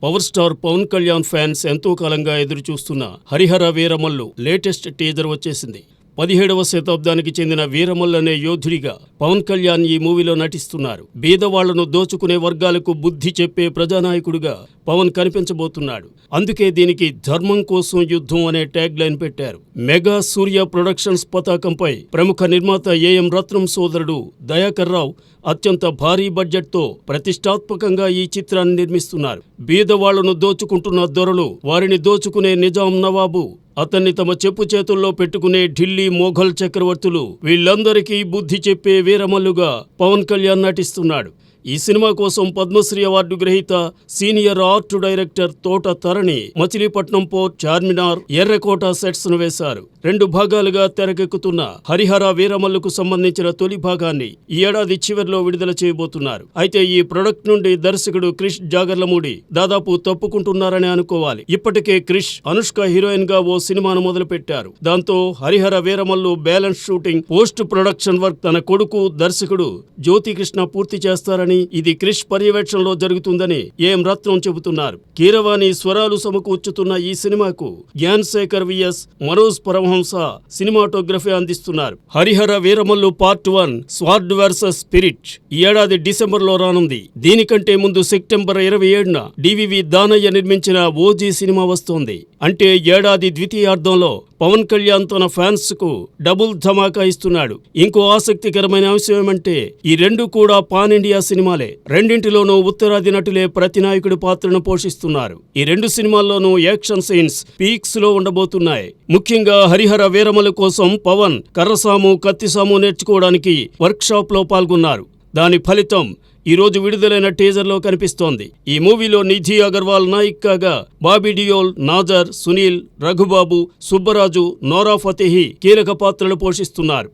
Power star Pawan Kalyan fans ఎంతో కాలంగా ఎదురుచూస్తున్న హరిహర వీరమల్లు లేటెస్ట్ టీజర్ వచ్చేసింది. 17వ శతాబ్దానికి చెందిన వీరమల్లు అనే యోధుడిగా పవన్ కళ్యాణ్ ఈ మూవీలో నటిస్తున్నారు. బీదవాళ్లను దోచుకునే వర్గాలకు బుద్ధి చెప్పే ప్రజానాయకుడిగా పవన్ కనిపించబోతున్నాడు. అందుకే దీనికి ధర్మం కోసం యుద్ధం అనే ట్యాగ్ లైన్ పెట్టారు. మెగా సూర్య ప్రొడక్షన్స్ పతాకంపై ప్రముఖ నిర్మాత ఏఎం రత్నం సోదరుడు దయాకర్ రావు అత్యంత భారీ బడ్జెట్తో ప్రతిష్టాత్మకంగా ఈ చిత్రాన్ని నిర్మిస్తున్నారు. బీదవాళ్లను దోచుకుంటున్న దొరలు, వారిని దోచుకునే నిజాం నవాబు, అతన్ని తమ చెప్పు చేతుల్లో పెట్టుకునే ఢిల్లీ మొఘల్ చక్రవర్తులు, వీళ్లందరికీ బుద్ధి చెప్పే వీరమల్లుగా పవన్ కళ్యాణ్ నటిస్తున్నాడు. ఈ సినిమా కోసం పద్మశ్రీ అవార్డు గ్రహీత సీనియర్ ఆర్ట్ డైరెక్టర్ తోట తరణి మచిలీపట్నం పోర్ట్, చార్మినార్, ఎర్రకోట సెట్స్ ను వేశారు. 2 భాగాలుగా తెరకెక్కుతున్న హరిహర వీరమల్లుకు సంబంధించిన తొలి భాగాన్ని ఈ ఏడాది చివరిలో విడుదల చేయబోతున్నారు. అయితే ఈ ప్రొడక్ట్ నుండి దర్శకుడు క్రిష్ జాగర్లమూడి దాదాపు తప్పుకుంటున్నారని అనుకోవాలి. ఇప్పటికే క్రిష్, అనుష్క హీరోయిన్ గా ఓ సినిమాను మొదలుపెట్టారు. దాంతో Harihara Veeramallu balance shooting, post production work తన కొడుకు దర్శకుడు జ్యోతికృష్ణ పూర్తి చేస్తారని, ఇది క్రిష్ పర్యవేక్షణలో జరుగుతుందని ఏఎం రత్నం చెబుతున్నారు. కీరవాణి స్వరాలు సమకూర్చుతున్న ఈ సినిమాకు జ్ఞాన్ శేఖర్ విఎస్, మనోజ్ పరమహంస సినిమాటోగ్రఫీ అందిస్తున్నారు. Harihara Veeramallu part 1 sword versus spirit ఈ ఏడాది డిసెంబర్లో రానుంది. దీనికంటే ముందు సెప్టెంబర్ 27న డివివి దానయ్య నిర్మించిన ఓజీ సినిమా వస్తోంది. అంటే ఏడాది ద్వితీయార్థంలో పవన్ కళ్యాణ్ తన ఫ్యాన్స్ కు డబుల్ ధమాకా ఇస్తున్నాడు. ఇంకో ఆసక్తికరమైన అంశం ఏమంటే ఈ 2 కూడా పాన్ ఇండియా సినిమాలే. రెండింటిలోనూ ఉత్తరాది నటులే ప్రతి నాయకుడి పాత్రను పోషిస్తున్నారు. ఈ 2 సినిమాల్లోనూ యాక్షన్ సీన్స్ పీక్స్ లో ఉండబోతున్నాయి. ముఖ్యంగా హరిహర వీరమల్లు కోసం పవన్ కర్రసాము, కత్తిసాము నేర్చుకోవడానికి వర్క్ షాప్ లో పాల్గొన్నారు. దాని ఫలితం ఈ రోజు విడుదలైన టీజర్లో కనిపిస్తోంది. ఈ మూవీలో నిధి అగర్వాల్ నాయికగా, బాబీ డియోల్, నాజర్, సునీల్, రఘుబాబు, సుబ్బరాజు, నోరా ఫతేహి కీలక పాత్రలు పోషిస్తున్నారు.